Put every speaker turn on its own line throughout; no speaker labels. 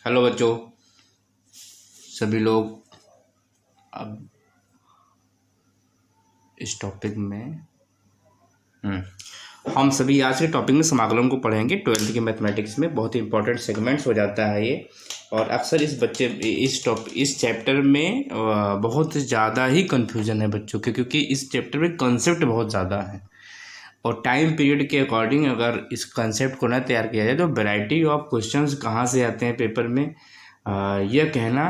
Hello बच्चों, सभी लोग अब इस टॉपिक में हम सभी आज के टॉपिक में समाकलन को पढ़ेंगे। 12th के मैथमेटिक्स में बहुत ही इंपॉर्टेंट सेगमेंट्स हो जाता है ये। और अक्सर इस चैप्टर में बहुत ज़्यादा ही कंफ्यूजन है बच्चों के, क्योंकि इस चैप्टर में कंसेप्ट बहुत ज़्यादा है और टाइम पीरियड के अकॉर्डिंग अगर इस कंसेप्ट को ना तैयार किया जाए तो वैरायटी ऑफ क्वेश्चंस कहाँ से आते हैं पेपर में यह कहना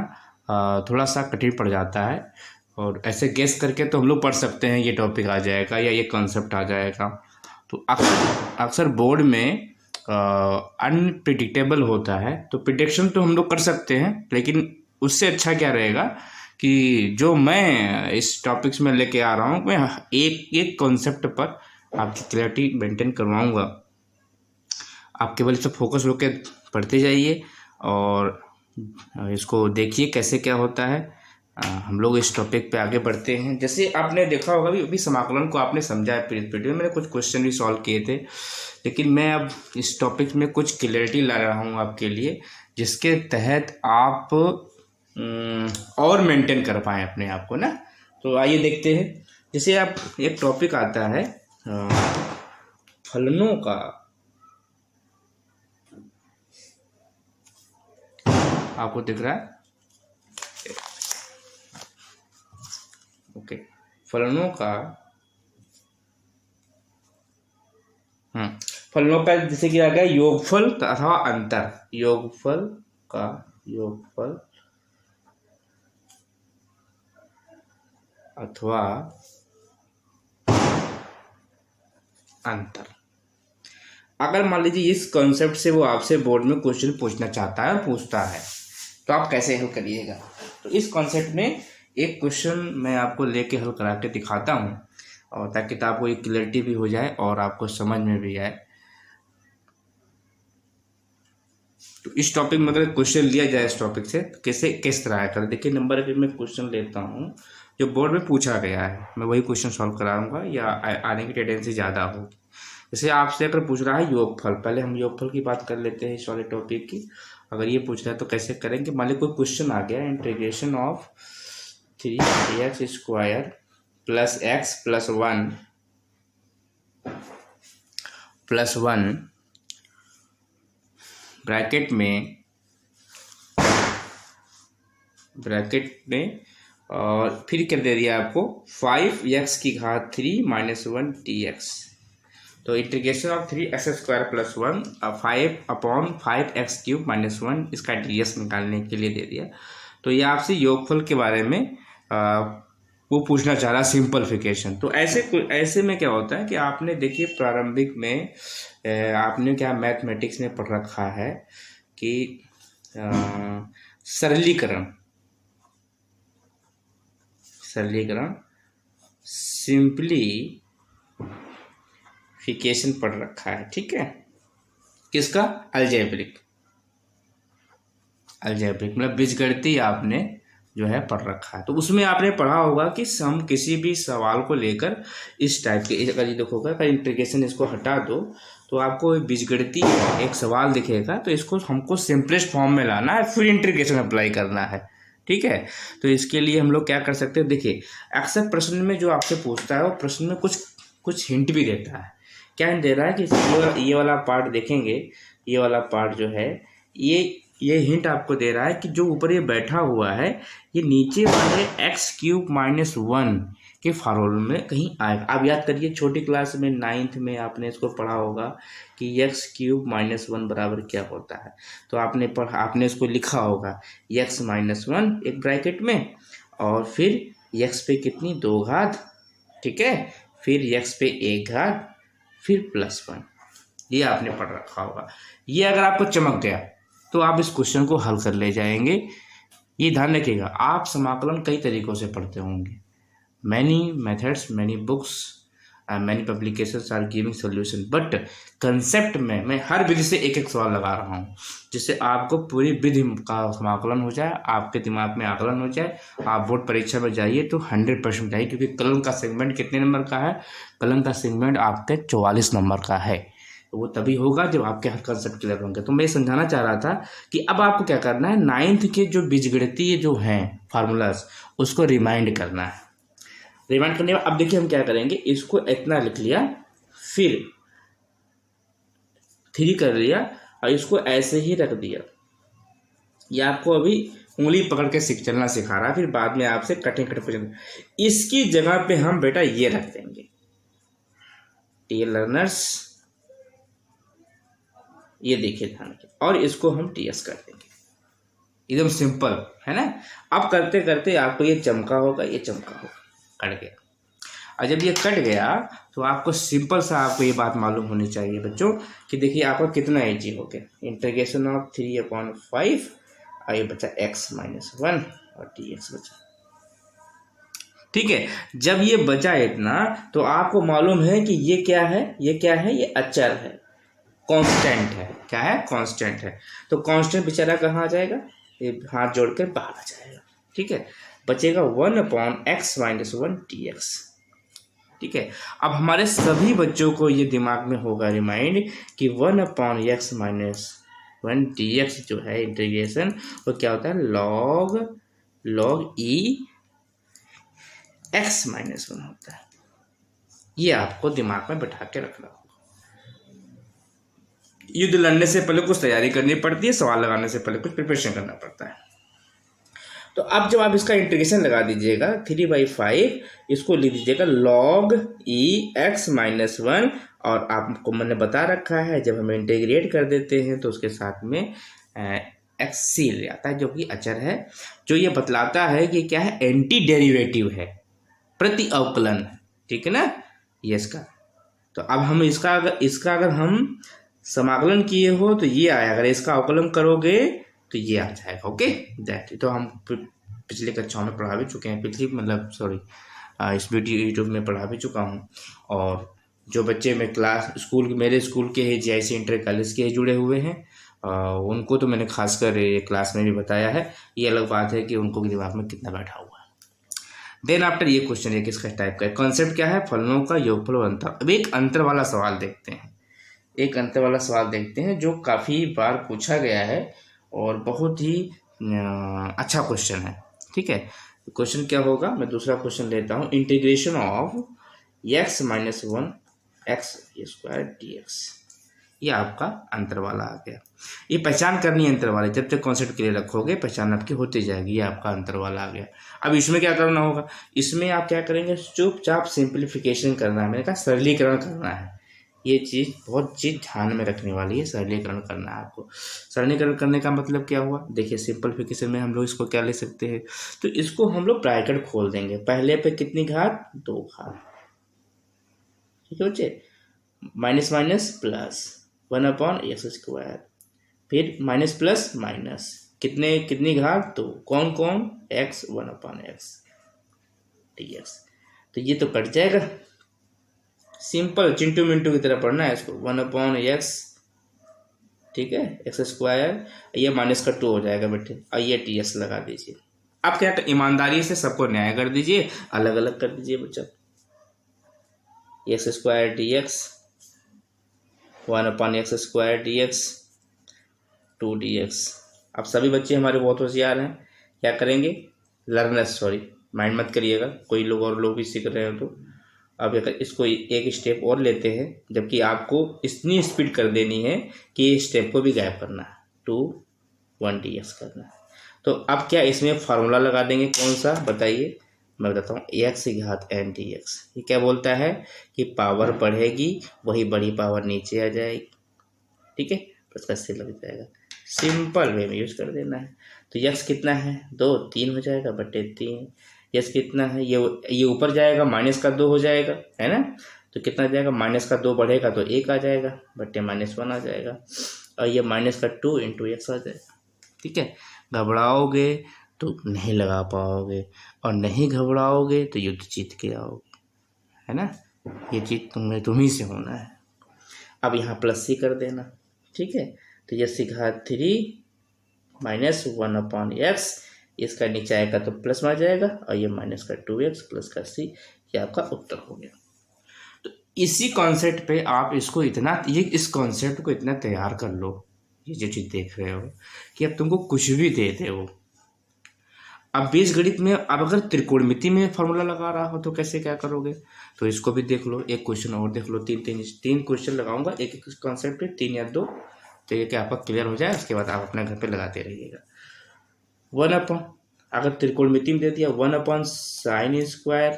थोड़ा सा कठिन पड़ जाता है। और ऐसे गेस करके तो हम लोग पढ़ सकते हैं ये टॉपिक आ जाएगा या ये कॉन्सेप्ट आ जाएगा। तो अक्सर बोर्ड में अनप्रिडिक्टेबल होता है, तो प्रिडिक्शन तो हम लोग कर सकते हैं, लेकिन उससे अच्छा क्या रहेगा कि जो मैं इस टॉपिक्स में लेके आ रहा हूँ मैं एक एक कॉन्सेप्ट पर आपकी क्लैरिटी मेंटेन करवाऊँगा। आप केवल इस पर फोकस होकर पढ़ते जाइए और इसको देखिए कैसे क्या होता है। हम लोग इस टॉपिक पे आगे बढ़ते हैं। जैसे आपने देखा होगा अभी समाकलन को आपने समझा है, प्रीवियस वीडियो में मैंने कुछ क्वेश्चन भी सॉल्व किए थे, लेकिन मैं अब इस टॉपिक में कुछ क्लैरिटी ला रहा हूँ आपके लिए, जिसके तहत आप और मेंटेन कर पाएँ अपने आप को ना। तो आइए देखते हैं। जैसे आप एक टॉपिक आता है फलनों का, आपको दिख रहा है? ओके, फलनों का फलनों का जैसे कि आ गया योगफल अथवा अंतर। योगफल का योगफल अथवा अंतर। अगर मान लीजिए इस कॉन्सेप्ट से वो आपसे बोर्ड में क्वेश्चन पूछना चाहता है, पूछता है, तो आप कैसे हल करिएगा। तो इस कॉन्सेप्ट में एक क्वेश्चन मैं आपको लेके हल करा के दिखाता हूँ, और ताकि आपको एक क्लैरिटी भी हो जाए और आपको समझ में भी आए। तो इस टॉपिक में अगर क्वेश्चन लिया जाए इस टॉपिक से तो कैसे किस तरह कर, देखिए नंबर एक मैं क्वेश्चन लेता हूँ जो बोर्ड में पूछा गया है, मैं वही क्वेश्चन सॉल्व कराऊंगा या आने की टेंडेंसी ज़्यादा होगी। जैसे आपसे अगर पूछ रहा है योगफल, पहले हम योगफल की बात कर लेते हैं इस वाले टॉपिक की। अगर ये पूछ रहा है तो कैसे करेंगे। मान लीजिए कोई क्वेश्चन आ गया, integration of 3x² plus x plus 1 bracket में और फिर क्या दे दिया आपको 5x³ - 1 dx। तो integration of 3x² plus 1 5/5x³ - 1 इसका dx निकालने के लिए दे दिया। तो ये आपसे योगफल के बारे में वो पूछना चाह रहा, सिंपलिफिकेशन। तो ऐसे में क्या होता है कि आपने देखिए प्रारंभिक में आपने क्या मैथमेटिक्स में पढ़ रखा है कि सरलीकरण सिंप्लीफिकेशन पढ़ रखा है, ठीक है। किसका? अलजेब्रिक मतलब बीजगणितीय आपने जो है पढ़ रखा है। तो उसमें आपने पढ़ा होगा कि हम किसी भी सवाल को लेकर इस टाइप के, अगर ये देखोगे अगर इंटीग्रेशन इसको हटा दो तो आपको बीजगणितीय एक सवाल दिखेगा, तो इसको हमको सिंपलेस्ट फॉर्म में लाना है, फिर इंटीग्रेशन अप्लाई करना है, ठीक है। तो इसके लिए हम लोग क्या कर सकते हैं, देखिए अक्सर प्रश्न में जो आपसे पूछता है वो प्रश्न में कुछ हिंट भी देता है। क्या हिंट दे रहा है कि ये वाला पार्ट देखेंगे, ये वाला पार्ट जो है ये हिंट आपको दे रहा है कि जो ऊपर ये बैठा हुआ है ये नीचे वाले x³ - 1 के फॉर्मूले में कहीं आएगा। आप याद करिए छोटी क्लास में 9th में आपने इसको पढ़ा होगा कि x³ - 1 बराबर क्या होता है। तो आपने इसको लिखा होगा x - 1 एक ब्रैकेट में और फिर x पे कितनी 2 घात, ठीक है, फिर x पे 1 घात, फिर +1। ये आपने पढ़ रखा होगा। ये अगर आपको चमक गया तो आप इस क्वेश्चन को हल कर ले जाएंगे। ये ध्यान रखिएगा, आप समाकलन कई तरीकों से पढ़ते होंगे। Many methods, many books, many publications are giving solution, but concept में मैं हर विधि से एक एक सवाल लगा रहा हूँ, जिससे आपको पूरी विधि का समाकलन हो जाए, आपके दिमाग में आकलन हो जाए। आप बोर्ड परीक्षा में जाइए तो 100% जाइए, क्योंकि कलन का सेगमेंट कितने नंबर का है? कलन का सेगमेंट आपके 44 नंबर का है। तो वो तभी होगा जब आपके हर कंसेप्ट क्लियर होंगे। तो मैं ये समझाना चाह रहा था कि अब आपको क्या करना है, 9th के जो बीजगणितीय जो हैं फार्मूलाज उसको रिमाइंड करना है। रिमाइंड करने के बाद अब देखिए हम क्या करेंगे, इसको इतना लिख लिया, फिर 3 कर लिया और इसको ऐसे ही रख दिया। ये आपको अभी उंगली पकड़ के चलना सिखा रहा है, फिर बाद में आपसे कठिन क्वेश्चन इसकी जगह पे हम बेटा ये रख देंगे, टी लर्नर्स, ये देखिए ध्यान रखिए, और इसको हम टीएस कर देंगे। एकदम सिंपल है ना। अब करते करते आपको ये चमका होगा, ये चमका होगा, कट गया। और जब ये कट गया तो आपको सिंपल सा आपको ये बात मालूम होनी चाहिए बच्चों कि देखिए आपका कितना इजी हो गया, इंटीग्रेशन ऑफ 3/5 और ये बचा x-1 और dx बचा। ठीक है, जब ये बचा इतना तो आपको मालूम है कि ये क्या है, ये क्या है, ये अचर है, कांस्टेंट है। क्या है, कांस्टेंट है। तो कांस्टेंट बेचारा कहाँ आ जाएगा, ये हाथ जोड़कर बाहर आ जाएगा। ठीक है, बचेगा 1/x-1 dx। ठीक है, अब हमारे सभी बच्चों को ये दिमाग में होगा रिमाइंड कि 1/x-1 dx जो है इंटीग्रेशन वो क्या होता है, log e x-1 होता है। ये आपको दिमाग में बैठा के रखना होगा। युद्ध लड़ने से पहले कुछ तैयारी करनी पड़ती है, सवाल लगाने से पहले कुछ प्रिपरेशन करना पड़ता है। तो अब जब आप इसका इंटीग्रेशन लगा दीजिएगा 3/5, इसको लिख दीजिएगा log e x-1, और आपको मैंने बता रखा है जब हम इंटीग्रेट कर देते हैं तो उसके साथ में एक्स सी ले आता है जो कि अचर है, जो ये बतलाता है कि क्या है, एंटी डेरिवेटिव है, प्रति अवकलन। ठीक है ना, ये इसका। तो अब हम इसका अगर हम समाकलन किए हो तो ये आया, अगर इसका अवकलन करोगे तो ये आ जाएगा। ओके, दैट तो हम पिछले कक्षाओं में पढ़ा भी चुके हैं, इस वीडियो यूट्यूब में पढ़ा भी चुका हूँ। और जो बच्चे में मेरे स्कूल के ही JIC इंटर कॉलेज के जुड़े हुए हैं उनको तो मैंने खासकर क्लास में भी बताया है। ये अलग बात है कि उनको दिमाग में कितना बैठा हुआ है। देन आफ्टर ये क्वेश्चन है किसका टाइप का है, कॉन्सेप्ट क्या है, फलनों का योगफल और अंतर। अब एक अंतर वाला सवाल देखते हैं, जो काफ़ी बार पूछा गया है और बहुत ही अच्छा क्वेश्चन है। ठीक है, क्वेश्चन क्या होगा, मैं दूसरा क्वेश्चन लेता हूँ, integration of x-1 x² dx। ये आपका अंतर वाला आ गया। ये पहचान करनी है अंतर वाले, जब तक कॉन्सेप्ट क्लियर रखोगे पहचान आपकी होती जाएगी। ये आपका अंतर वाला आ गया। अब इसमें क्या करना होगा, इसमें आप क्या करेंगे, चुपचाप सिंप्लीफिकेशन करना है, मैंने कहा सरलीकरण करना है। ये बहुत चीज़ ध्यान में रखने वाली है, सरलीकरण करना है आपको। सरलीकरण करने का मतलब क्या हुआ, देखिए सिंपलीफिकेशन में हम लोग इसको क्या ले सकते हैं, तो इसको हम लोग ब्रैकेट खोल देंगे, पहले पे कितनी घात, 2 घात। ठीक है बच्चे, माइनस माइनस प्लस 1/x², फिर माइनस प्लस माइनस कितनी घात, 2, कौन x 1/x dx। तो ये तो कट जाएगा, सिंपल चिंटू मिंटू की तरह पढ़ना है इसको, 1/x, ठीक है, x², ये माइनस का 2 हो जाएगा बेटे, और ये ts लगा दीजिए। आप क्या ईमानदारी से सबको न्याय कर दीजिए, अलग अलग कर दीजिए बच्चा, x² dx 1/x² dx 2 dx। अब सभी बच्चे हमारे बहुत होशियार हैं, क्या करेंगे, लर्नर्स, सॉरी माइंड मत करिएगा, कोई लोग और लोग भी सीख रहे हो तो। अब इसको एक स्टेप और लेते हैं, जबकि आपको इतनी स्पीड कर देनी है कि इस स्टेप को भी गायब करना है, 2 1 dx करना है। तो अब क्या इसमें फार्मूला लगा देंगे, कौन सा बताइए, मैं बताता हूँ, x⁴n dx। ये क्या बोलता है कि पावर बढ़ेगी वही बड़ी पावर नीचे आ जाएगी। ठीक है, उसका से लग जाएगा, सिंपल वे में यूज कर देना है। तो x कितना है, 2, 3 हो जाएगा बटे 3। यस कितना है, ये ऊपर जाएगा, माइनस का 2 हो जाएगा, है ना, तो कितना जाएगा, माइनस का 2 बढ़ेगा तो 1 आ जाएगा बटे -1 आ जाएगा, और ये माइनस का 2 × x आ जाएगा। ठीक है, घबराओगे तो नहीं लगा पाओगे, और नहीं घबराओगे तो युद्ध जीत के आओगे, है ना, ये चीज तुम्ही से होना है। अब यहाँ प्लस c कर देना। ठीक है, तो ये घात 3 - 1/x, इसका नीचे आएगा तो प्लस में आ जाएगा, और ये माइनस का 2x प्लस का c, ये आपका उत्तर हो गया। तो इसी कॉन्सेप्ट पे आप इसको इतना, ये इस कॉन्सेप्ट को इतना तैयार कर लो, ये जो चीज़ देख रहे हो, कि अब तुमको कुछ भी दे दे वो। अब बीजगणित में अब अगर त्रिकोणमिति में फॉर्मूला लगा रहा हो तो कैसे क्या करोगे, तो इसको भी देख लो। एक क्वेश्चन और देख लो, तीन क्वेश्चन लगाऊंगा एक एक कॉन्सेप्ट पे, 3 या 2, तो ये क्या आपका क्लियर हो जाए। उसके बाद आप अपने घर पे लगाते रहिएगा। 1 अगर त्रिकोणमिति में दे दिया 1/sin²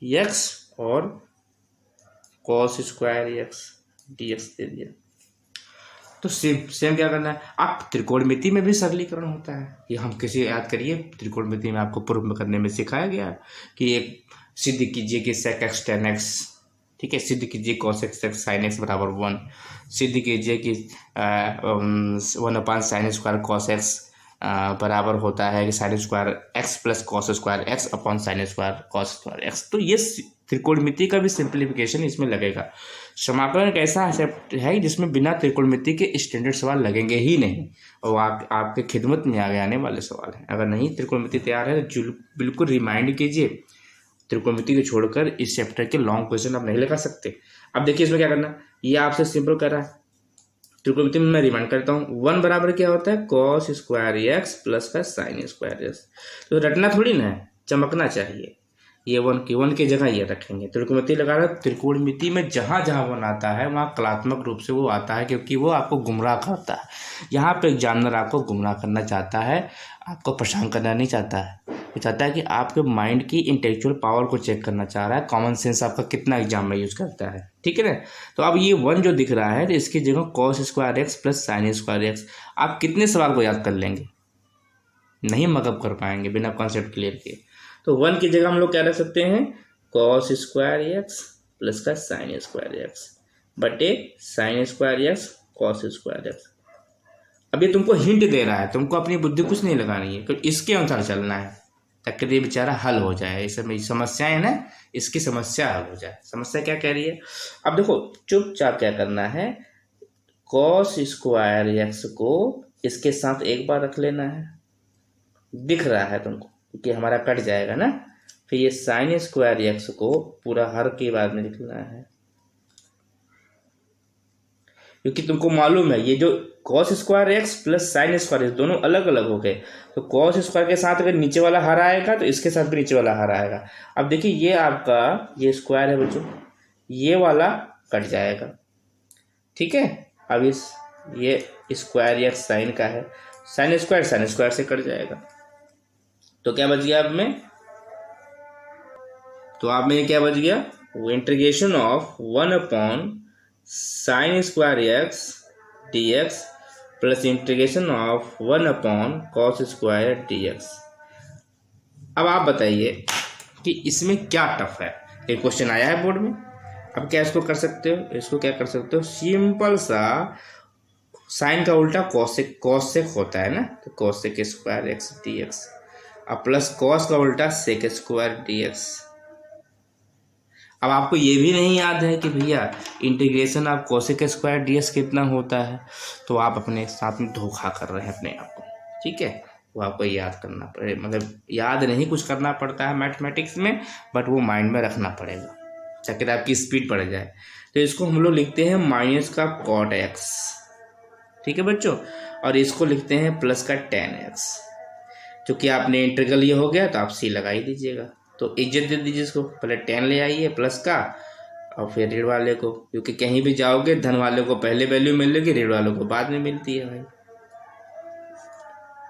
x और cos² x dx दे दिया, तो सेम क्या करना है, आप त्रिकोणमिति में भी सरलीकरण होता है। ये हम किसी याद करिए, त्रिकोणमिति में आपको पूर्व में करने में सिखाया गया है कि एक सिद्ध कीजिए कि sec x tan x, ठीक है, सिद्ध कीजिए cos x sin x बराबर 1, सिद्ध कीजिए कि 1/sin² cos x बराबर होता है कि sin² x plus cos² x upon sin² cos² x। तो ये त्रिकोणमिति का भी सिंप्लीफिकेशन इसमें लगेगा। समाकलन एक ऐसा है जिसमें बिना त्रिकोणमिति के स्टैंडर्ड सवाल लगेंगे ही नहीं, और आपके खिदमत में आगे आने वाले सवाल हैं। अगर नहीं त्रिकोणमिति तैयार है तो बिल्कुल रिमाइंड कीजिए, त्रिकोणमिति को छोड़कर इस चैप्टर के लॉन्ग क्वेश्चन आप नहीं लगा सकते। अब देखिए इसमें क्या करना, ये आपसे सिंपल कर रहा है। त्रिकोणमिति में मैं रिमाइंड करता हूँ, 1 बराबर क्या होता है cos² x प्लस का sin² x। तो रटना थोड़ी ना है, चमकना चाहिए। ये 1 की जगह ये रखेंगे। त्रिकोणमिति लगा रहा है, त्रिकोणमिति में जहाँ जहाँ 1 आता है वहाँ कलात्मक रूप से वो आता है, क्योंकि वो आपको गुमराह करता है। यहाँ पे एग्जामिनर आपको गुमराह करना चाहता है, आपको परेशान करना नहीं चाहता है। वो चाहता है कि आपके माइंड की इंटेलेक्चुअल पावर को चेक करना चाह रहा है, कॉमन सेंस आपका कितना एग्जाम में यूज करता है, ठीक है ना। तो अब ये 1 जो दिख रहा है, तो इसकी जगह cos² x plus sin² x, आप कितने सवाल को याद कर लेंगे, नहीं मकअप कर पाएंगे बिना कॉन्सेप्ट क्लियर किए। तो 1 की जगह हम लोग क्या रख सकते हैं, cos² x प्लस का sin² x बटे sin² x cos² x। अब ये तुमको हिंट दे रहा है, तुमको अपनी बुद्धि कुछ नहीं लगानी है, तो इसके अनुसार चलना है ताकि ये बेचारा हल हो जाए। इस समस्या है ना, इसकी समस्या हल हो जाए। समस्या क्या कह रही है, अब देखो चुपचाप क्या करना है, cos² x को इसके साथ एक बार रख लेना है, दिख रहा है तुमको, क्योंकि हमारा कट जाएगा ना। फिर ये sin² x को पूरा हर के बाद में लिखना है, क्योंकि तुमको मालूम है ये जो cos² x plus sin² x दोनों अलग अलग हो गए। तो cos² के साथ अगर नीचे वाला हर आएगा तो इसके साथ भी नीचे वाला हर आएगा। अब देखिए ये आपका ये स्क्वायर है बच्चों, ये वाला कट जाएगा, ठीक है। अब ये स्क्वायर x साइन का है, sin² से कट जाएगा, तो क्या बच गया अब में, तो आप में क्या बच गया, वो integration of 1/sin² x dx plus integration of 1/cos² dx। अब आप बताइए कि इसमें क्या टफ है, एक क्वेश्चन आया है बोर्ड में। अब क्या इसको कर सकते हो, इसको क्या कर सकते हो, सिंपल सा साइन का उल्टा कॉसेक होता है ना, तो cosec² x dx, अब प्लस कॉस का उल्टा sec² dx। अब आपको ये भी नहीं याद है कि भैया इंटीग्रेशन ऑफ cosec² dx कितना होता है, तो आप अपने साथ में धोखा कर रहे हैं अपने आप को, ठीक है। वो आपको याद करना पड़े, मतलब याद नहीं कुछ करना पड़ता है मैथमेटिक्स में, बट वो माइंड में रखना पड़ेगा ताकि आपकी स्पीड बढ़ जाए। तो इसको हम लोग लिखते हैं माइनस का cot x, ठीक है बच्चों, और इसको लिखते हैं प्लस का tan x। क्योंकि आपने इंटीग्रल ये हो गया तो आप सी लगा ही दीजिएगा, तो इज्जत दे दीजिए इसको, पहले tan ले आइए प्लस का और फिर ऋण वाले को, क्योंकि कहीं भी जाओगे धन वाले को पहले वैल्यू मिलेगी, ऋण वालों को बाद में मिलती है भाई।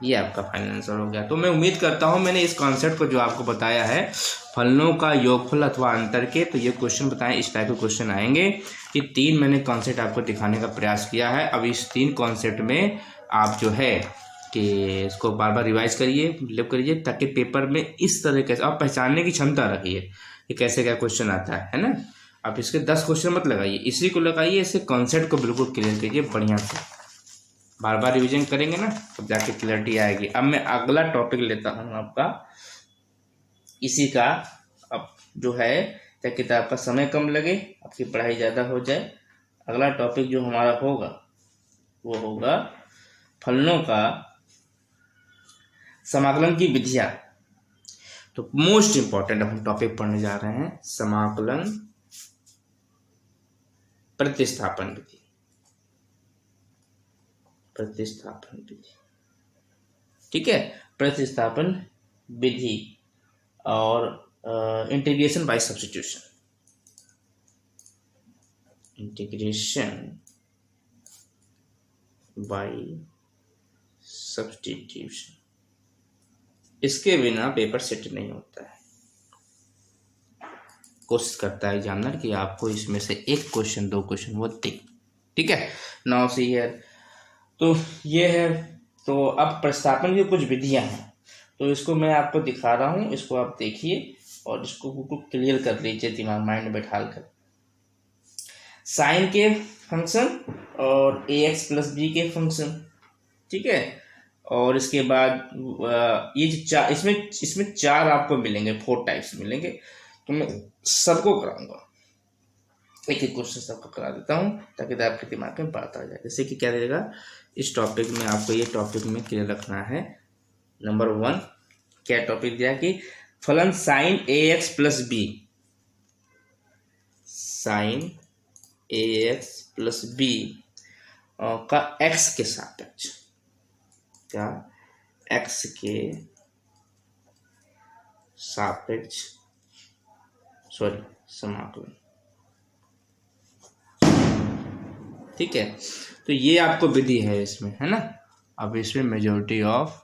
ये आपका फाइनल आंसर हो गया। तो मैं उम्मीद करता हूँ मैंने इस कॉन्सेप्ट को जो आपको बताया है फलनों का योगफल अथवा अंतर के, तो ये क्वेश्चन बताएं, इस टाइप के क्वेश्चन आएंगे। ये 3 मैंने कॉन्सेप्ट आपको दिखाने का प्रयास किया है। अब इस 3 कॉन्सेप्ट में आप जो है कि इसको बार बार रिवाइज करिए, मतलब करिए, ताकि पेपर में इस तरह के आप पहचानने की क्षमता रखिए कि कैसे क्या क्वेश्चन आता है ना। आप इसके 10 क्वेश्चन मत लगाइए, इसी को लगाइए, इससे कॉन्सेप्ट को बिल्कुल क्लियर कीजिए बढ़िया से। बार बार रिवीजन करेंगे ना तब जाके क्लैरिटी आएगी। अब मैं अगला टॉपिक लेता हूँ आपका इसी का, अब जो है ताकि आपका समय कम लगे, आपकी पढ़ाई ज़्यादा हो जाए। अगला टॉपिक जो हमारा होगा वो होगा फलनों का समाकलन की विधियाँ। तो मोस्ट इम्पॉर्टेंट अब हम टॉपिक पढ़ने जा रहे हैं समाकलन प्रतिस्थापन विधि, प्रतिस्थापन विधि, ठीक है, प्रतिस्थापन विधि और integration by substitution, integration by substitution, इसके बिना पेपर सेट नहीं होता है। कोशिश करता है एग्जामिनर कि आपको इसमें से एक क्वेश्चन, दो क्वेश्चन वो दे, ठीक है। नाउ सी हियर, तो ये है, तो अब प्रतिस्थापन की कुछ विधियां हैं, तो इसको मैं आपको दिखा रहा हूँ, इसको आप देखिए और इसको बिल्कुल क्लियर कर लीजिए दिमाग माइंड में बैठा कर। साइन के फंक्शन और ax प्लस बी के फंक्शन, ठीक है, और इसके बाद ये चार, इसमें चार आपको मिलेंगे, 4 टाइप्स मिलेंगे, तो मैं सबको कराऊंगा, एक एक क्वेश्चन सबको करा देता हूँ ताकि आपके दिमाग में बात आ जाए। जैसे कि क्या देगा इस टॉपिक में, आपको ये टॉपिक में क्लियर रखना है। नंबर 1 क्या टॉपिक दिया कि फलन sine ax plus B, sine ax plus B का x के सापेक्ष, क्या x के सापेक्ष समाकलन, ठीक है। तो ये आपको विधि है इसमें, है ना। अब इसमें मेजॉरिटी ऑफ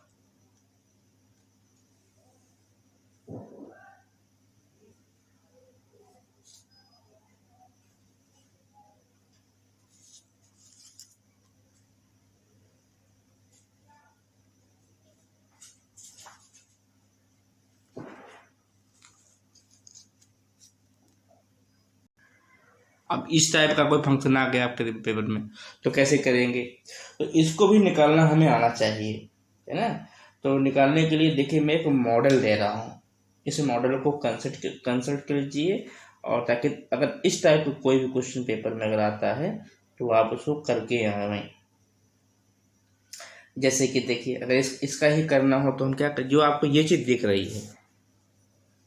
अब इस टाइप का कोई फंक्शन आ गया आपके पेपर में, तो कैसे करेंगे, तो इसको भी निकालना हमें आना चाहिए, है ना। तो निकालने के लिए देखिए मैं एक मॉडल दे रहा हूँ, इस मॉडल को कंसल्ट कीजिए, और ताकि अगर इस टाइप का कोई भी क्वेश्चन पेपर में अगर आता है तो आप उसको करके आएं। जैसे कि देखिए अगर इसका ही करना हो तो हम क्या कर, जो आपको ये चीज़ दिख रही है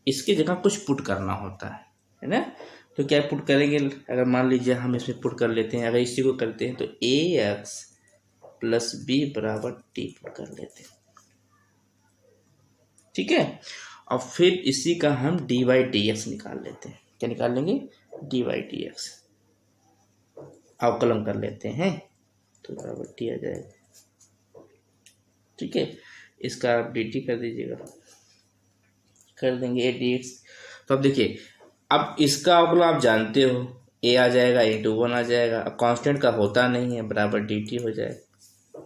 इसकी जगह कुछ पुट करना होता है ना। तो क्या पुट करेंगे, अगर मान लीजिए हम इसमें पुट कर लेते हैं, अगर इसी को करते हैं तो ax प्लस बी बराबर टी पुट कर लेते हैं, ठीक है। और फिर इसी का हम dy dx निकाल लेते हैं, क्या निकाल लेंगे, dy dx, अवकलन कर लेते हैं तो बराबर टी आ जाएगा, ठीक है। इसका आप dt कर दीजिएगा, कर देंगे a dx। तो अब देखिए, अब इसका अवकलन आप जानते हो, a आ जाएगा, a/1 आ जाएगा, अब कांस्टेंट का होता नहीं है, बराबर dt हो जाएगा,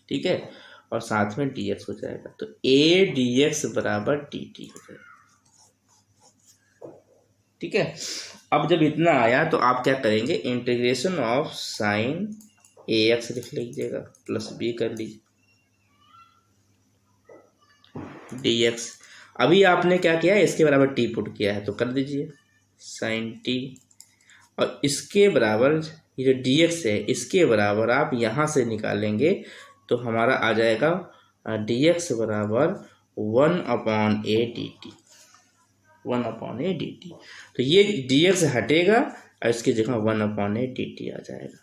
ठीक है, और साथ में dx हो जाएगा, तो a dx बराबर dt हो जाएगा, ठीक है। अब जब इतना आया तो आप क्या करेंगे, इंटीग्रेशन ऑफ साइन ax लिख लीजिएगा प्लस b कर लीजिए dx। अभी आपने क्या किया है, इसके बराबर t पुट किया है तो कर दीजिए साइन t, और इसके बराबर ये जो dx है इसके बराबर आप यहाँ से निकालेंगे तो हमारा आ जाएगा dx बराबर 1/a dt, 1/a dt। तो ये dx हटेगा और इसकी जगह 1/a dt आ जाएगा।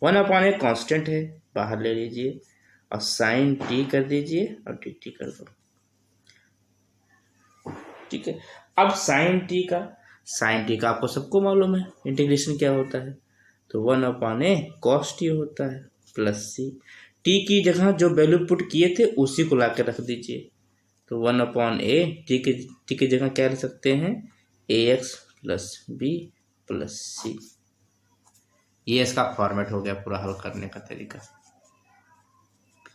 1/a कांस्टेंट है, बाहर ले लीजिए और साइन t कर दीजिए और dt कर दो, ठीक है। अब साइन टी का आपको सबको मालूम है इंटीग्रेशन क्या होता है, तो 1/a cos t होता है प्लस c, टी की जगह जो वैल्यू पुट किए थे उसी को ला के रख दीजिए, तो 1/a टी की जगह क्या लिख सकते हैं, ax plus B plus c. ये इसका फॉर्मेट हो गया पूरा हल करने का तरीका।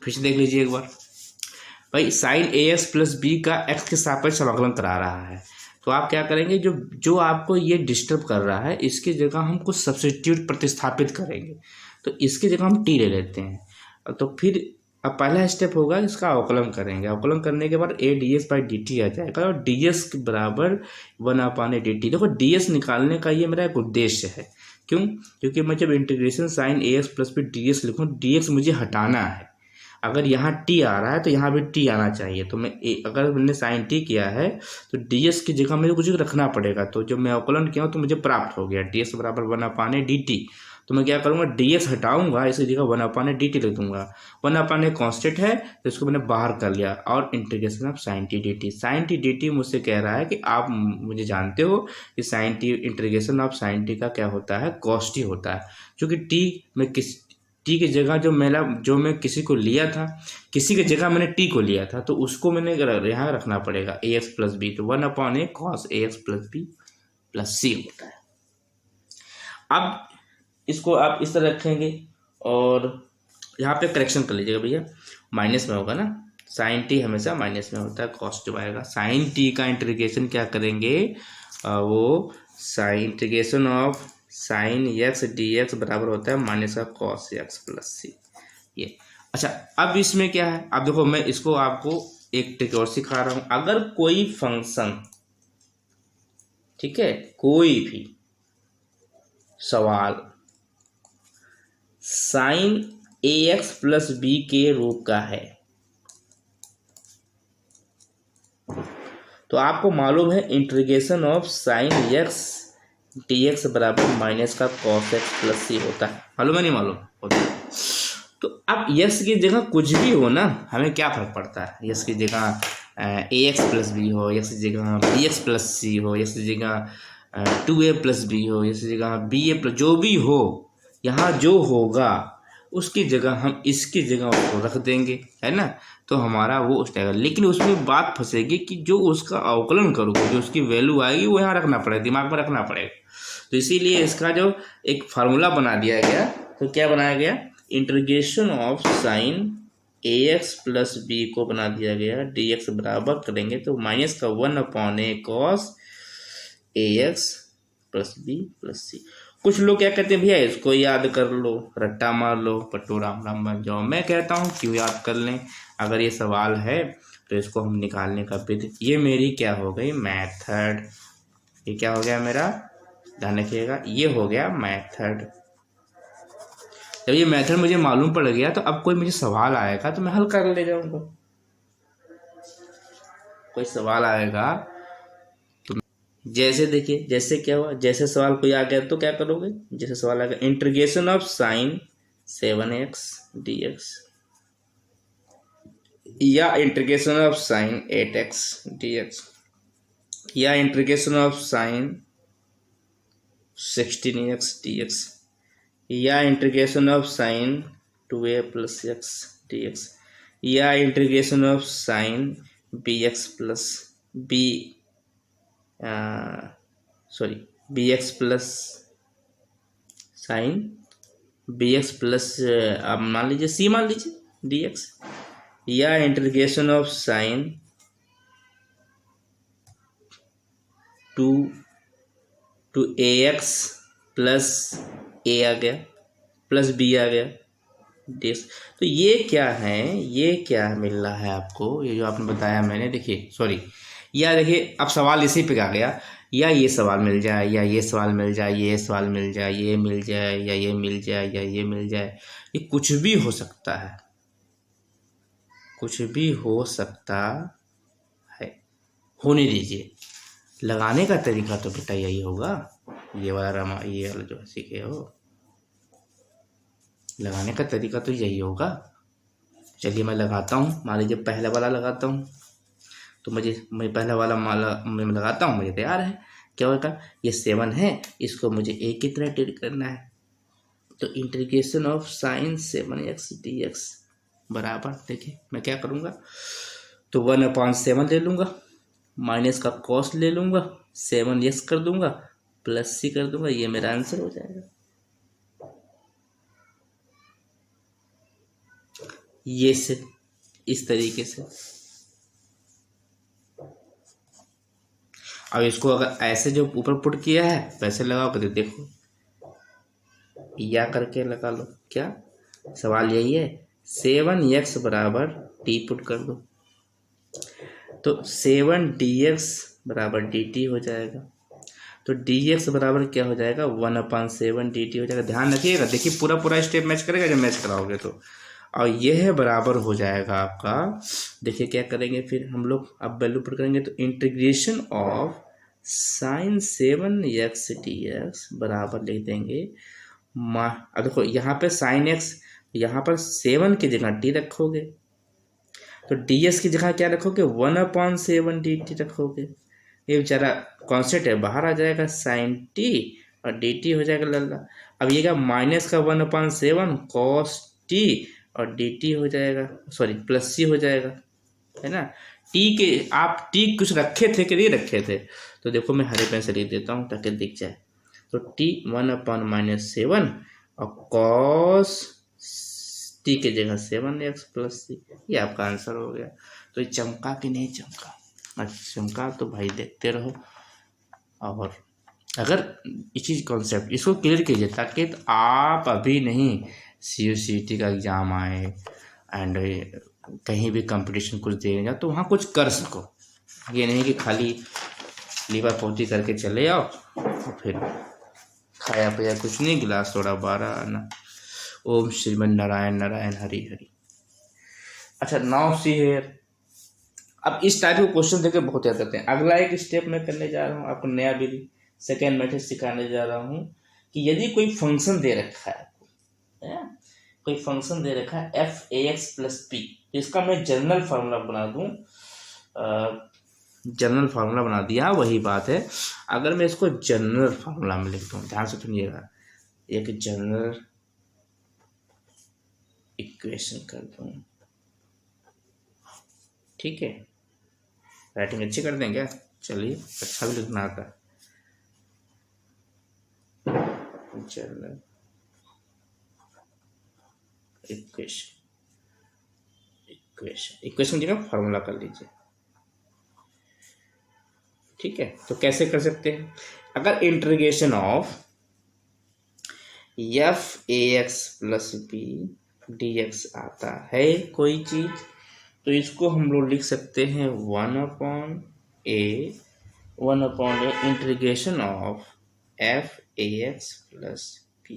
फिर से देख लीजिए एक बार, भाई साइन ax प्लस बी का x के सापेक्ष समाकलन करा रहा है, तो आप क्या करेंगे, जो आपको ये डिस्टर्ब कर रहा है इसकी जगह हम कुछ सब्स्टिट्यूट प्रतिस्थापित करेंगे, तो इसकी जगह हम t ले लेते हैं। तो फिर अब पहला स्टेप होगा इसका अवकलन करेंगे, अवकलन करने के बाद a dx बाई dt आ जाएगा और ds के बराबर 1/a dt। देखो ds निकालने का ये मेरा एक उद्देश्य है, क्यों, क्योंकि मैं जब integration sine ax plus B dx लिखूँ, dx मुझे हटाना है, अगर यहाँ टी आ रहा है तो यहाँ भी टी आना चाहिए। तो मैं अगर मैंने साइन टी किया है तो डी एस की जगह मुझे कुछ रखना पड़ेगा। तो जब मैं अवकलन किया हूँ तो मुझे प्राप्त हो गया डी एस बराबर 1/a dt। तो मैं क्या करूँगा, डी एस हटाऊंगा, इसी जगह 1/a dt लिख दूंगा। 1/a कॉन्स्टेंट है तो इसको मैंने बाहर कर लिया और integration of sine T D T. Sine T D T मुझसे कह रहा है कि आप मुझे जानते हो कि sine T integration of sine T का क्या होता है, कॉस टी होता है। क्योंकि टी में टी की जगह जो मैं किसी को लिया था, किसी की जगह मैंने टी को लिया था, तो उसको मैंने यहाँ रखना पड़ेगा ए एक्स प्लस बी। तो 1/a cos A X plus B plus C होता है। अब इसको आप इस तरह रखेंगे और यहाँ पे करेक्शन कर लीजिएगा भैया, माइनस में होगा ना, साइन टी हमेशा माइनस में होता है, कॉस जब आएगा। साइन टी का इंटीग्रेशन क्या करेंगे, वो sine integration of sine X D X बराबर होता है माइनस का कॉस एक्स प्लस सी। ये अच्छा, अब इसमें क्या है, अब देखो मैं इसको आपको एक ट्रिक और सिखा रहा हूँ। अगर कोई फंक्शन, ठीक है, कोई भी सवाल sign A X plus B के रूप का है तो आपको मालूम है integration of sine X D X बराबर माइनस का कॉस एक्स प्लस सी होता है। मालूम है नहीं मालूम होता है? तो अब एक्स की जगह कुछ भी हो ना, हमें क्या फर्क पड़ता है, एक्स की जगह ए एक्स प्लस बी हो, एक्स की जगह बी एक्स प्लस सी हो, एक्स की जगह 2a प्लस बी हो, एक्स की जगह बी ए प्लस, जो भी हो, यहाँ जो होगा उसकी जगह हम इसकी जगह उसको रख देंगे, है ना, तो हमारा वो उस जाएगा। लेकिन उसमें बात फंसेगी कि जो उसका अवकलन करोगे, जो उसकी वैल्यू आएगी वो यहाँ रखना पड़ेगा, दिमाग में रखना पड़ेगा। तो इसीलिए इसका जो एक फार्मूला बना दिया गया, तो क्या बनाया गया, integration of sine A X plus B को बना दिया गया, डी एक्स बराबर करेंगे तो माइनस का 1/a cos A X plus B plus सी। कुछ लोग क्या कहते हैं, भैया इसको याद कर लो, रट्टा मार लो, पट्टू राम राम बन जाओ। मैं कहता हूँ क्यों याद कर लें, अगर ये सवाल है तो इसको हम निकालने का विधि, ये मेरी क्या हो गई, मैथड। ये क्या हो गया मेरा, ध्यान रखिएगा, ये हो गया मैथड। जब ये मेथड मुझे मालूम पड़ गया तो अब कोई मुझे सवाल आएगा तो मैं हल कर ले जाऊंगा। कोई सवाल आएगा तो जैसे देखिए, जैसे क्या हुआ, जैसे सवाल कोई आ गया तो क्या करोगे, जैसे सवाल आ गया integration of sine 7x dx या integration of sine 8x dx या integration of sine 16x dx या integration of sine 2a plus x dx या integration of sine bx plus b bx plus sine bx plus आप मान लीजिए c मान लीजिए dx या integration of sine 2 ax plus a आ गया प्लस बी आ गया dx। तो ये क्या है, ये क्या मिल रहा है आपको, ये जो आपने बताया मैंने, देखिए सॉरी, या देखिए अब सवाल इसी पे आ गया, या ये सवाल मिल जाए, या ये सवाल मिल जाए, ये सवाल मिल जाए, ये मिल जाए, या ये मिल जाए, या ये मिल जाए, ये कुछ भी हो सकता है, कुछ भी हो सकता है, होने दीजिए। लगाने का तरीका तो बेटा यही होगा, ये वाला जो सीखे हो, लगाने का तरीका तो यही होगा। चलिए मैं लगाता हूँ, मान लीजिए पहला वाला लगाता हूँ, तो मैं पहला वाला माला मैं लगाता हूँ, मुझे तैयार है। क्या होगा, ये 7 है, इसको मुझे a की तरह ट्रीट करना है, तो integration of sine 7x dx बराबर, देखिए मैं क्या करूँगा, तो 1/7 ले लूँगा, माइनस का कॉस ले लूँगा, 7x कर दूँगा, प्लस c कर दूँगा, ये मेरा आंसर हो जाएगा। ये से इस तरीके से। अब इसको अगर ऐसे जो ऊपर पुट किया है वैसे लगाओ कर देखो, या करके लगा लो। क्या सवाल यही है, 7x बराबर टी पुट कर दो तो 7dx बराबर dt हो जाएगा। तो dx बराबर क्या हो जाएगा, 1/7 dt हो जाएगा। ध्यान रखिएगा, देखिए पूरा स्टेप मैच करेगा जब मैच कराओगे तो। और यह बराबर हो जाएगा आपका, देखिए क्या करेंगे फिर हम लोग, अब वैल्यू पुट करेंगे तो इंटीग्रेशन ऑफ साइन 7x बराबर लिख देंगे अब देखो यहाँ पे साइन एक्स, यहाँ पर 7 की जगह टी रखोगे तो ds की जगह क्या रखोगे 1/7 dt रखोगे। ये बेचारा कॉन्स्टेंट है बाहर आ जाएगा साइन टी और dt हो जाएगा लल्ला। अब ये क्या माइनस का 1/7 कॉस टी और dt हो जाएगा, सॉरी प्लस सी हो जाएगा, है ना। टी के आप टी कुछ रखे थे कि नहीं रखे थे, तो देखो मैं हरे पेन से लिख देता हूँ ताकि दिख जाए। तो टी 1/-7 और कॉस टी के जगह 7x प्लस सी, ये आपका आंसर हो गया। तो ये चमका कि नहीं चमका? अच्छा चमका तो भाई देखते रहो। और अगर ये चीज़ कॉन्सेप्ट इसको क्लियर कीजिए ताकि तो आप अभी नहीं CUCT का एग्ज़ाम आए एंड कहीं भी कंपटीशन कुछ देने जाओ तो वहाँ कुछ कर सको। ये नहीं कि खाली लीवर पोती करके चले आओ और फिर खाया पिया कुछ नहीं, गिलास थोड़ा बारह आना। ओम श्रीमन नारायण नारायण हरि हरि। अच्छा नाउ सी हियर, अब इस टाइप के क्वेश्चन देखे बहुत याद करते हैं। अगला एक स्टेप मैं करने जा रहा हूँ आपको, नया विधि सेकेंड मेथड सिखाने जा रहा हूँ कि यदि कोई फंक्शन दे रखा है आपको, कोई फंक्शन दे रखा है f(ax + p), इसका मैं जनरल फार्मूला बना दूँ, जनरल फार्मूला बना दिया, वही बात है। अगर मैं इसको जनरल फार्मूला में लिख दूँ, ध्यान से सुनिएगा, एक जनरल इक्वेशन कर दूँ, ठीक है। राइटिंग अच्छी कर दें क्या? चलिए अच्छा भी लिखना आता है। जनरल इक्वेशन जगह फार्मूला कर लीजिए, ठीक है। तो कैसे कर सकते हैं? अगर integration of f(ax + b) dx आता है कोई चीज, तो इसको हम लोग लिख सकते हैं 1/a integration of f(ax + b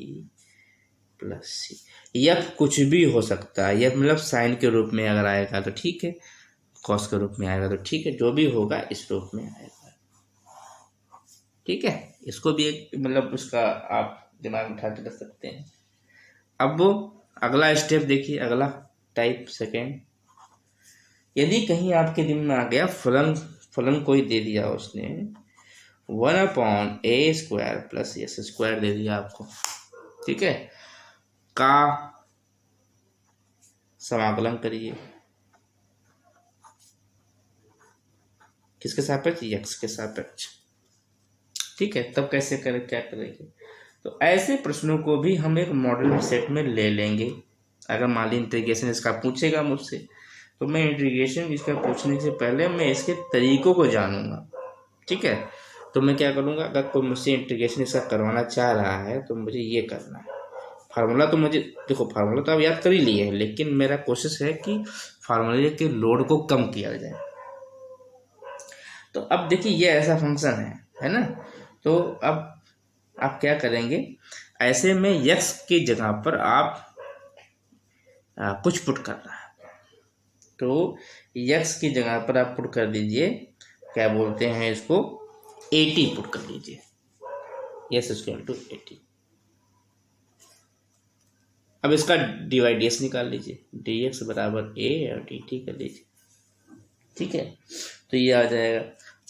+ c). यह कुछ भी हो सकता है, यह मतलब साइन के रूप में अगर आएगा तो ठीक है, कॉस के रूप में आएगा तो ठीक है, जो भी होगा इस रूप में आएगा, ठीक है। इसको भी एक मतलब उसका आप दिमाग में उठा के रख सकते हैं। अब वो अगला स्टेप देखिए, अगला टाइप सेकेंड, यदि कहीं आपके दिमाग में आ गया फलन कोई दे दिया उसने 1/a² + s² दे दिया आपको, ठीक है, का समाकलन करिए किसके सापेक्ष? x के सापेक्ष, ठीक है। तब कैसे करें, क्या करेंगे? तो ऐसे प्रश्नों को भी हम एक मॉडल सेट में ले लेंगे। अगर मान ली इंटीग्रेशन इसका पूछेगा मुझसे, तो मैं इंटीग्रेशन इसका पूछने से पहले मैं इसके तरीकों को जानूंगा, ठीक है। तो मैं क्या करूंगा, अगर कोई मुझसे इंटीग्रेशन इसका करवाना चाह रहा है तो मुझे ये करना है। फार्मूला तो मुझे देखो, फार्मूला तो आप याद कर ही लिए हैं, लेकिन मेरा कोशिश है कि फार्मूले के लोड को कम किया जाए। तो अब देखिए ये ऐसा फंक्शन है ना। तो अब आप क्या करेंगे, ऐसे में x की जगह पर आप कुछ पुट करना है, तो x की जगह पर आप पुट कर दीजिए, क्या बोलते हैं इसको, 80 पुट कर लीजिए, s = 80। अब इसका dy/dx निकाल लीजिए, dx = a और dt कर लीजिए, ठीक है। तो ये आ जाएगा।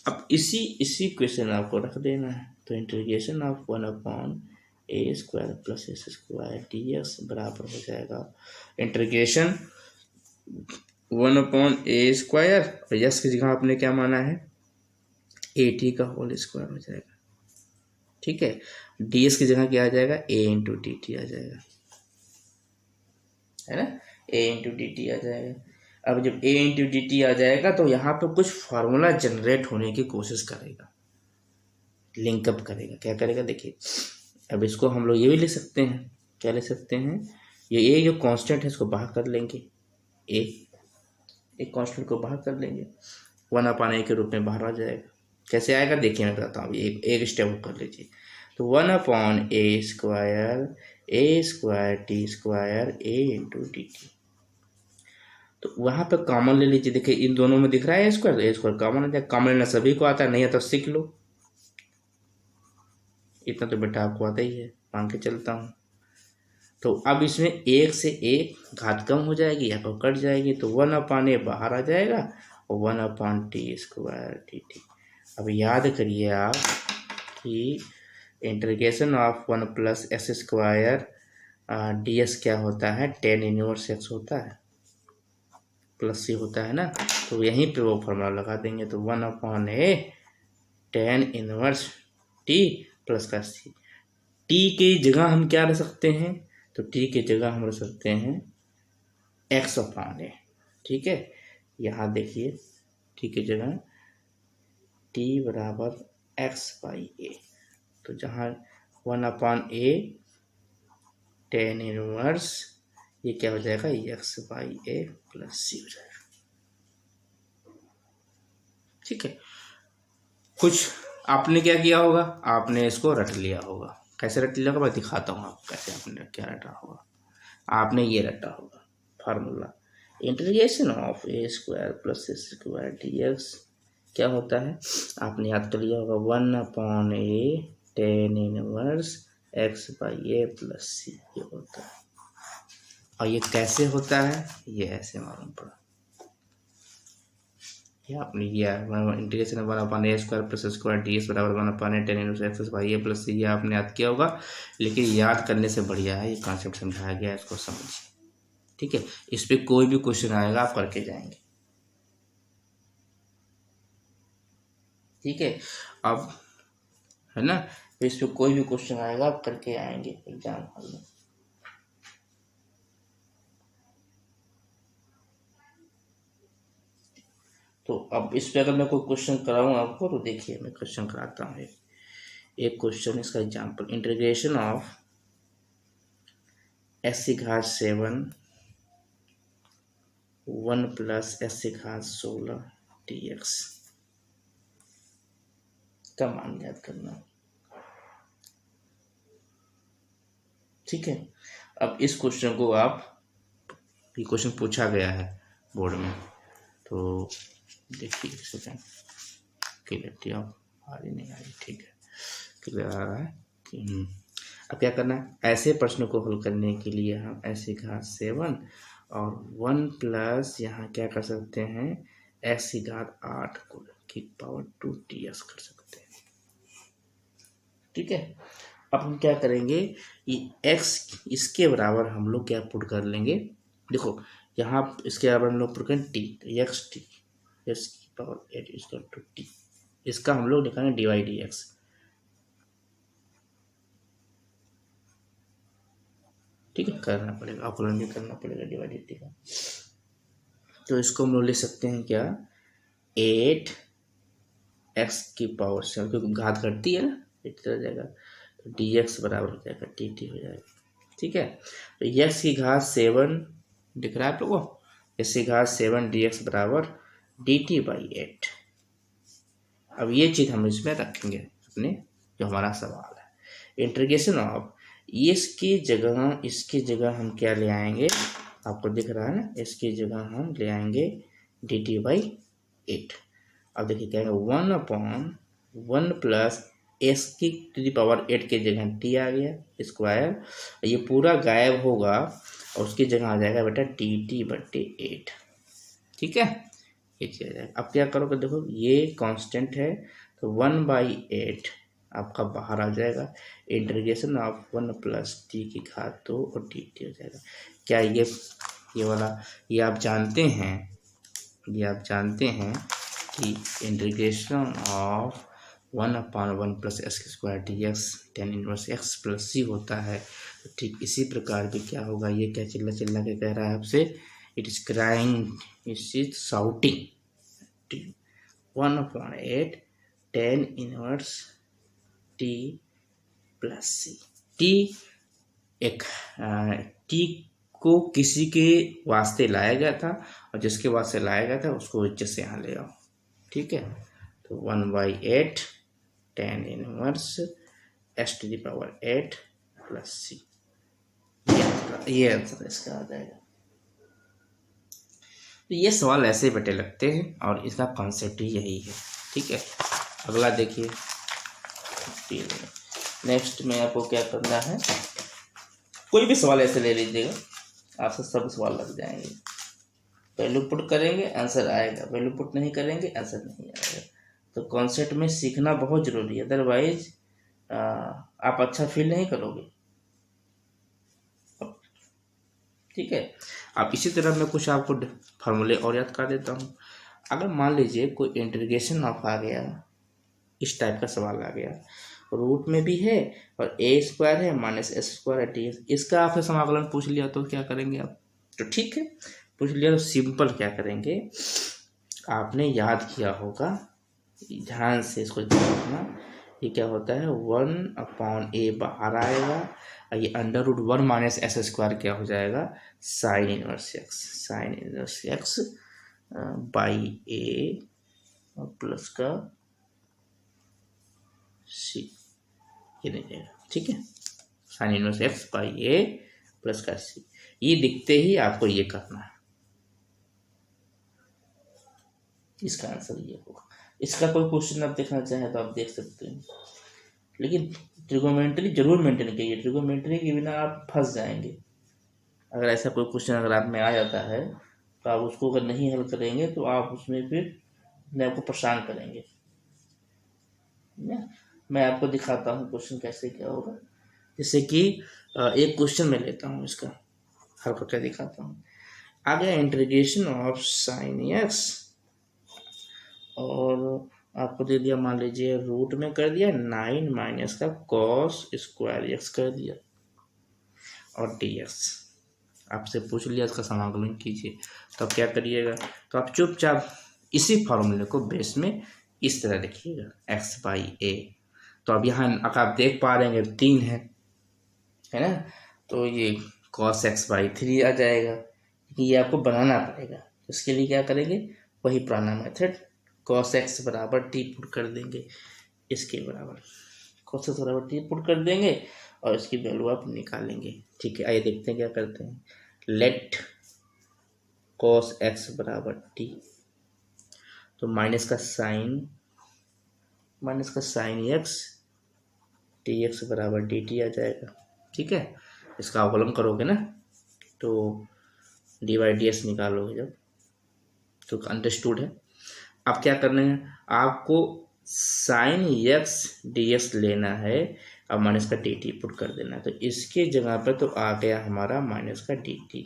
अब इसी क्वेश्चन आपको रख देना है, तो integration of 1/a² + s² dx बराबर हो जाएगा इंटीग्रेशन 1/a² और यस की जगह आपने क्या माना है 80 का होल स्क्वायर हो जाएगा, ठीक है। ds की जगह क्या आ जाएगा, a × dt आ जाएगा, है ना, a × dt आ जाएगा। अब जब a × dt आ जाएगा तो यहाँ पे कुछ फार्मूला जनरेट होने की कोशिश करेगा, लिंकअप करेगा। क्या करेगा देखिए, अब इसको हम लोग ये भी लिख सकते हैं, क्या लिख सकते हैं, ये जो कांस्टेंट है इसको बाहर कर लेंगे, एक कांस्टेंट को बाहर कर लेंगे, 1/a के रूप में बाहर आ जाएगा। कैसे आएगा देखिए, मैं बताता हूँ, एक स्टेप कर लीजिए। तो 1/a² a² t² a × dt, तो वहाँ पे कॉमन ले लीजिए। देखिए इन दोनों में दिख रहा है ए स्क्वायर, तो ए स्क्वायर कॉमन हो जाए। कॉमन लेना सभी को आता है, नहीं है तो सीख लो, इतना तो बेटा आपको आता ही है, मान के चलता हूँ। तो अब इसमें एक से एक घात कम हो जाएगी, यहाँ पर कट जाएगी, तो 1/a बाहर आ जाएगा और 1/t²। dt। अब याद करिए आप कि इंटीग्रेशन ऑफ 1 + s² ds क्या होता है, tan इनवर्स x होता है, प्लस c होता है ना। तो यहीं पे वो फॉर्मूला लगा देंगे, तो 1/a tan inverse t plus का c। t की जगह हम क्या रख सकते हैं, तो t की जगह हम रख सकते हैं x/a। ठीक है, यहाँ देखिए t की जगह t बराबर x/a, तो जहाँ 1/a tan इनवर्स ये क्या हो जाएगा, x/a प्लस c हो जाएगा। ठीक है, कुछ आपने क्या किया होगा, आपने इसको रट लिया होगा। कैसे रट लिया होगा मैं दिखाता हूँ आपको कैसे आपने क्या रटा होगा। आपने ये रटा होगा formula, integration of a² + s² dx क्या होता है, आपने याद कर लिया होगा 1/a tan inverse x/a plus c ये होता है। और ये कैसे होता है, ये ऐसे मालूम पड़ा, ये आपने किया इंटीग्रेशन 1/a² + s² dx बराबर 1/a tan inverse x/a plus c, ये आपने याद किया होगा। लेकिन याद करने से बढ़िया है ये कॉन्सेप्ट समझाया गया है, इसको समझिए। ठीक है, इस पे कोई भी क्वेश्चन आएगा आप करके जाएंगे। ठीक है, अब है ना, तो इस पे कोई भी क्वेश्चन आएगा आप करके आएंगे एग्जाम हॉल में। तो अब इस पे अगर मैं कोई क्वेश्चन कराऊँ आपको, तो देखिए मैं क्वेश्चन कराता हूँ। एक क्वेश्चन, इसका example, integration of s⁻7 1 + s⁻16 dx का मान याद करना। ठीक है, अब इस क्वेश्चन को आप, ये क्वेश्चन पूछा गया है बोर्ड में, तो देखिए सेकेंड क्लियरिटी ऑफ आ रही नहीं आ रही, ठीक है क्लियर आ रहा है कि अब क्या करना है, ऐसे प्रश्न को हल करने के लिए हम s⁻7 और 1 प्लस यहाँ क्या कर सकते हैं x⁸ की पावर 2 ds कर सकते हैं। ठीक है, अब हम क्या करेंगे, ये x इसके बराबर हम लोग क्या पुट कर लेंगे, देखो यहाँ इसके बराबर हम लोग पुट करें t, तो xt s⁻8 = t, इसका हम लोग लिखेंगे dy/dx। ठीक है, करना पड़ेगा, अवकलन भी करना पड़ेगा dy/dt का। तो इसको हम लोग लिख सकते हैं क्या, 8x⁻7 क्योंकि घात घटती है ना, इतना जाएगा, तो dx बराबर हो जाएगा dt हो जाएगा। ठीक है, तो x⁻7 दिख रहा है आप लोगों को, x⁻7 dx बराबर dt/8। अब ये चीज़ हम इसमें रखेंगे अपने जो हमारा सवाल है। इंटीग्रेशन ऑफ इसकी जगह हम क्या ले आएंगे, आपको दिख रहा है ना, इसकी जगह हम ले आएंगे dt/8। अब देखिए क्या है, 1/1 + s⁻8 की जगह t आ गया स्क्वायर, ये पूरा गायब होगा और उसकी जगह आ जाएगा बेटा dt/8। ठीक है, ये चीज आ जाएगा। अब क्या करोगे, देखो ये कांस्टेंट है, तो 1/8 आपका बाहर आ जाएगा, इंटीग्रेशन ऑफ 1 + t की घात 2 और dt हो जाएगा। क्या ये वाला ये आप जानते हैं, ये आप जानते हैं कि integration of 1/1 + s² dx tan inverse x plus c होता है। तो ठीक इसी प्रकार भी क्या होगा, ये क्या चिल्ला चिल्ला के कह रहा है आपसे, it is crying, it is shouting 1/8 tan inverse t plus c। T एक टी को किसी के वास्ते लाया गया था और जिसके वास्ते लाया गया था उसको इज्जत से यहाँ ले आओ। ठीक है, तो 1/8 tan inverse s⁻8 plus c, ये आंसर इसका आ जाएगा। तो ये सवाल ऐसे बेटे लगते हैं और इसका कॉन्सेप्ट ही यही है। ठीक है, अगला देखिए। नेक्स्ट में आपको क्या करना है, कोई भी सवाल ऐसे ले लीजिएगा, आपसे सब सवाल लग जाएंगे। वैल्यू पुट करेंगे आंसर आएगा, वैल्यू पुट नहीं करेंगे आंसर नहीं आएगा। तो कॉन्सेप्ट में सीखना बहुत ज़रूरी है, अदरवाइज आप अच्छा फील नहीं करोगे। ठीक है, अब इसी तरह मैं कुछ आपको फार्मूले और याद कर देता हूँ। अगर मान लीजिए कोई इंटीग्रेशन ऑफ आ गया, इस टाइप का सवाल आ गया, रूट में भी है और ए स्क्वायर है माइनस एस स्क्वायर है टी, इसका आपसे समाकलन पूछ लिया तो क्या करेंगे आप? तो ठीक है, पूछ लिया तो सिंपल क्या करेंगे, आपने याद किया होगा, ध्यान से इसको देखना। ये क्या होता है, 1/a बाहर आएगा और ये under root 1 minus S square क्या हो जाएगा, sine inverse x by A और प्लस का सी, ये नहीं जाएगा। ठीक है, sine inverse x by A plus का सी, ये दिखते ही आपको ये करना है, इसका आंसर ये होगा। इसका कोई क्वेश्चन आप देखना चाहें तो आप देख सकते हैं, लेकिन ट्रिगोनोमेट्री जरूर मेंटेन कीजिए, ट्रिगोनोमेट्री के बिना आप फंस जाएंगे। अगर ऐसा कोई क्वेश्चन अगर आप में आ जाता है तो आप उसको अगर नहीं हल करेंगे तो आप उसमें फिर अपने आपको परेशान करेंगे। मैं आपको दिखाता हूँ क्वेश्चन कैसे क्या होगा। जैसे कि एक क्वेश्चन मैं लेता हूँ, इसका हल करके दिखाता हूँ। आ गया इंटीग्रेशन ऑफ साइन एक्स और आपको दे दिया, मान लीजिए रूट में कर दिया 9 माइनस का कॉस स्क्वायर एक्स कर दिया और डी एक्स आपसे पूछ लिया, इसका समाकलन कीजिए। तो आप क्या करिएगा, तो आप चुपचाप इसी फॉर्मूले को बेस में इस तरह लिखिएगा, एक्स बाई ए। तो अब यहाँ आप देख पा रहे हैं 3 है ना, तो ये कॉस एक्स बाई 3 आ जाएगा, ये आपको बनाना पड़ेगा। तो इसके लिए क्या करेंगे, वही पुराना मेथड, कॉस एक्स बराबर टी पुट कर देंगे, इसके बराबर कॉस एक्स बराबर टी पुट कर देंगे और इसकी वैल्यू आप निकालेंगे। ठीक है, आइए देखते हैं क्या करते हैं। लेट कॉस एक्स बराबर टी, तो माइनस का साइन एक्स टी एक्स बराबर डी टी आ जाएगा। ठीक है, इसका अवकलन करोगे ना तो डी बाई डी एक्स निकालोगे जब, तो अंडरस्टूड है। अब क्या करना है, आपको साइन एक्स डी एक्स लेना है और माइनस का डी टी पुट कर देना है। तो इसके जगह पे तो आ गया हमारा माइनस का डी टी,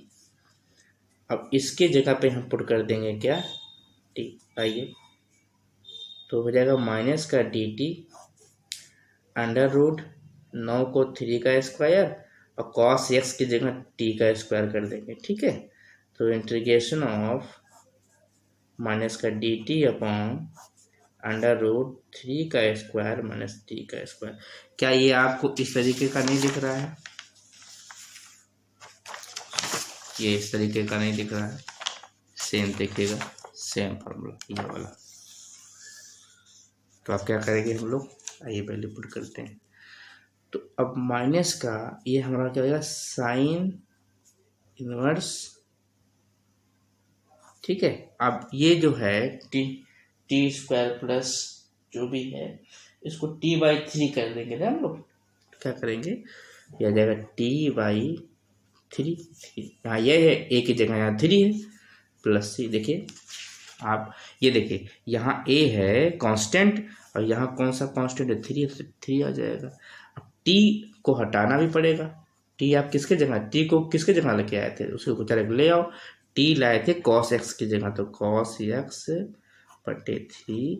अब इसके जगह पे हम पुट कर देंगे क्या, टी। आइए, तो हो जाएगा माइनस का डी टी अंडर रूट 9 को 3 का स्क्वायर और कॉस एक्स की जगह टी का स्क्वायर कर देंगे। ठीक है, तो इंटीग्रेशन ऑफ माइनस का D T upon under root 3 का स्क्वायर माइनस टी का स्क्वायर। क्या ये आपको इस तरीके का नहीं दिख रहा है, ये इस तरीके का नहीं दिख रहा है, सेम देखिएगा, सेम फार्मूला ये वाला। तो आप क्या करेंगे, हम लोग आइए वैल्यू पुट करते हैं। तो अब माइनस का ये हमारा क्या होगा, साइन इनवर्स। ठीक है, अब ये जो है टी स्क्वायर प्लस जो भी है इसको टी बाई 3 कर देंगे ना हम लोग। क्या करेंगे, यह आ जाएगा टी बाई 3, यहाँ ये है ए की जगह यहाँ 3 है प्लस सी। देखिए आप ये देखिए, यहाँ ए है कांस्टेंट और यहाँ कौन सा कांस्टेंट है, 3 है, तो 3 आ जाएगा। अब टी को हटाना भी पड़ेगा, टी आप किसके जगह, टी को किसके जगह लेके आए थे, उसको कुछ ले आओ। टी लाए थे कॉस एक्स की जगह, तो कॉस एक्स बटे 3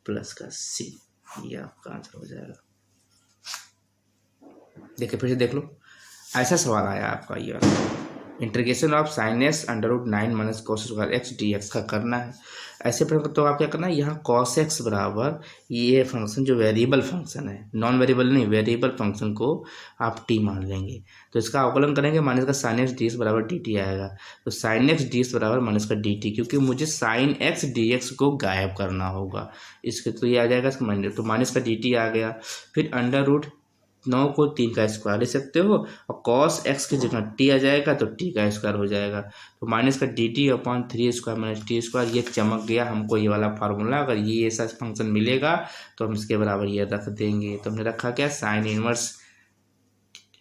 प्लस का सी, ये आपका आंसर हो जाएगा। देखिए फिर से देख लो, ऐसा सवाल आया आपका, ये integration of sine X under root 9 minus cos square X D X का करना है। ऐसे प्रकार तो आप क्या करना है, यहाँ कॉस एक्स बराबर ये फंक्शन जो वेरिएबल फंक्शन है, नॉन वेरिएबल नहीं, वेरिएबल फंक्शन को आप टी मान लेंगे। तो इसका अवकलन करेंगे, माइनस का साइन एक्स डी एक्स बराबर डी टी आएगा। तो साइन एक्स डी एक्स बराबर माइनस का डी टी, क्योंकि मुझे साइन एक्स डी एक्स को गायब करना होगा इसके, तो ये आ जाएगा इसका माइनस, तो माइनस का डी टी आ गया। फिर अंडर रूट 9 को 3 का स्क्वायर ले सकते हो, और कॉस एक्स की जगह टी आ जाएगा तो टी का स्क्वायर हो जाएगा। तो माइनस का D T upon 3 square minus T square, ये चमक गया हमको ये वाला फार्मूला। अगर ये ऐसा फंक्शन मिलेगा तो हम इसके बराबर ये रख देंगे। तो हमने रखा क्या, साइन इनवर्स,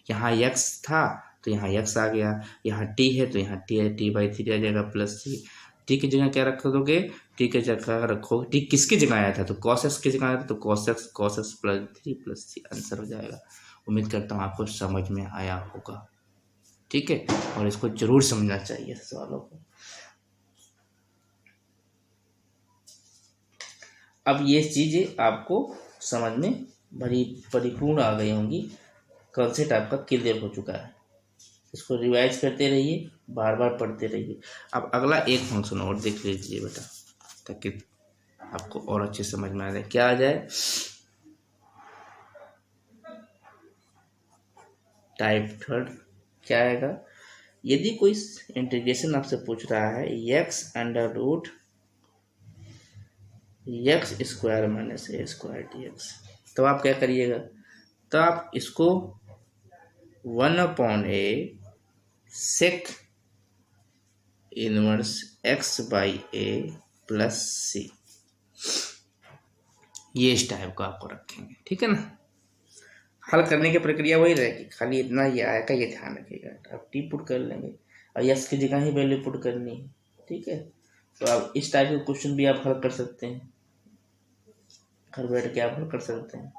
यहाँ एक्स था तो यहाँ एक्स आ गया, यहाँ टी है तो यहाँ टी है, टी बाई थ्री आ जाएगा प्लस सी। टी की जगह क्या रख दोगे, टी की जगह रखोगे, टी किसकी जगह आया था तो कॉस एक्स की जगह आया था, तो cos X plus three plus C answer हो जाएगा। उम्मीद करता हूँ आपको समझ में आया होगा, ठीक है, और इसको जरूर समझना चाहिए सवालों को। अब ये चीज़ें आपको समझ में बड़ी परिपूर्ण आ गई होंगी, कॉन्सेप्ट आपका क्लियर हो चुका है। इसको रिवाइज करते रहिए, बार बार पढ़ते रहिए। अब अगला एक फंक्शन और देख लीजिए बेटा, ताकि आपको और अच्छे समझ में आ जाए। क्या आ जाए, टाइप थर्ड क्या आएगा, यदि कोई इंटीग्रेशन आपसे पूछ रहा है x under root x square minus a square d x, तो आप क्या करिएगा, तो आप इसको 1/a sec inverse x by A plus c, ये इस टाइप का आपको रखेंगे, ठीक है ना। हल करने की प्रक्रिया वही रहेगी, खाली इतना ही आएगा, ये ध्यान रखिएगा। आप टी पुट कर लेंगे और यस की जगह ही वैल्यू पुट करनी है, ठीक है। तो आप इस टाइप के क्वेश्चन भी आप हल कर सकते हैं, घर बैठ के आप हल कर सकते हैं।